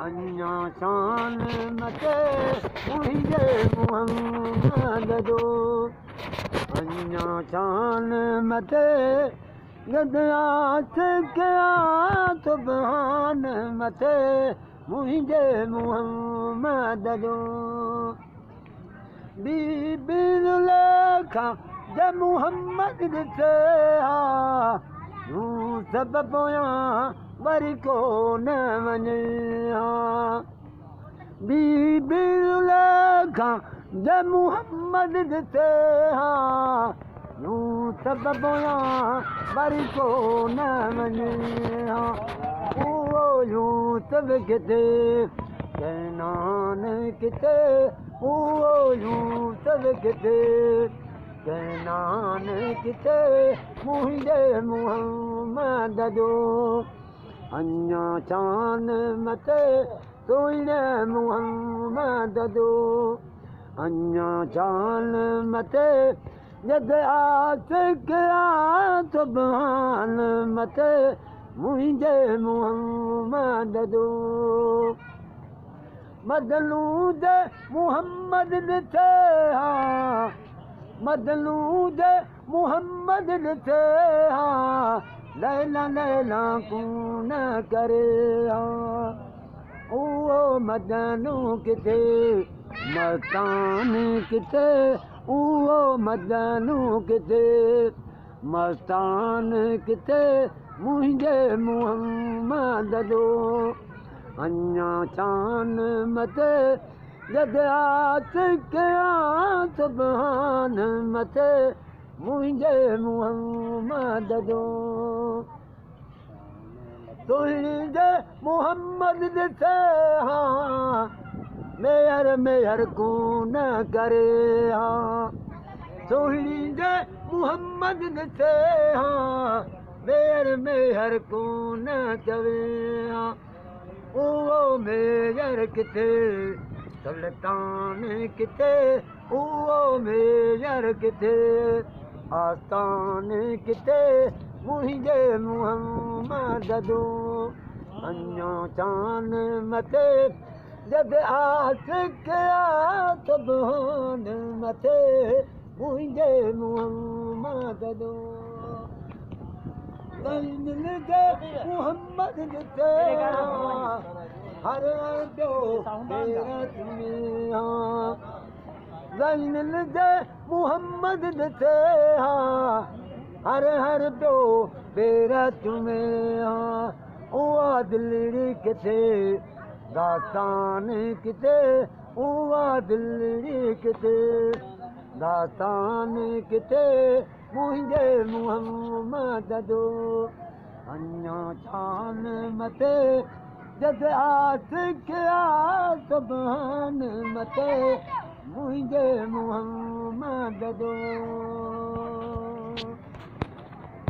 अञा शान मथे मुंहिंजे मुहम्मद जो अञा शान मथे गदरात कया सुभान मथे मुंहिंजे मुहम्मद जो बीबीखां जे मुहम्मद ॾिठे हा तूं सभु पोयां वरी कोन वञे हा बीबीखां जे मुहम्मद ॾिठे हा तूं सभु पोयां वरी कोन वञे हा उहो यूसुफ किथे कैनान किथे उहो यूसुफ किथे कैनान किथे मुंहिंजे मुहम्मद जो अञा शान मथे सुहिणे मुहम्मद जो अञा शान मथे जद आशिक़ सुभान मथे मुंहिंजे मुहम्मद जो मदलूद मुहम्मद ॾिठे हा मदलूद मुहम्मद ॾिठे हा लैला लैला कून करे हा उहो मदनू किथे मस्तान किथे उहो मदनू किथे मस्तान किथे मुंहिंजे मुहम्मद जो अञा शान मथे जद आशिक़ सुभान मथे मुंहिंजे मुहम्मद जो तुंहिंजे मुहम्मद ॾिठे हा मेहर मेहर कोन करे हा तुंहिंजे मुहम्मद ॾिठे हा मेहर मेहर कोन करे हा उहो मेहर किथे सुल्तान किथे उहो मेहर किथे आस्थान किथे मुंहिंजे मुहम्मद जो अञा शान मथे जद आशिक़ सुभान मथे मुंहिंजे मुहम्मद जो मुहम्मद ॾिठे हर पियो बेरत में हा ज़ैनुल जे मुहम्मद ॾिठे हा हर हर पियो बेरत में हा उहा दिलड़ी किथे दास्तान किथे उहा दिलड़ी किथे दास्तान किथे मुंहिंजे मुहम्मद जो अञा शान मथे जद आशिक़ सुभान मथे मुंहिंजे मुहम्मद जो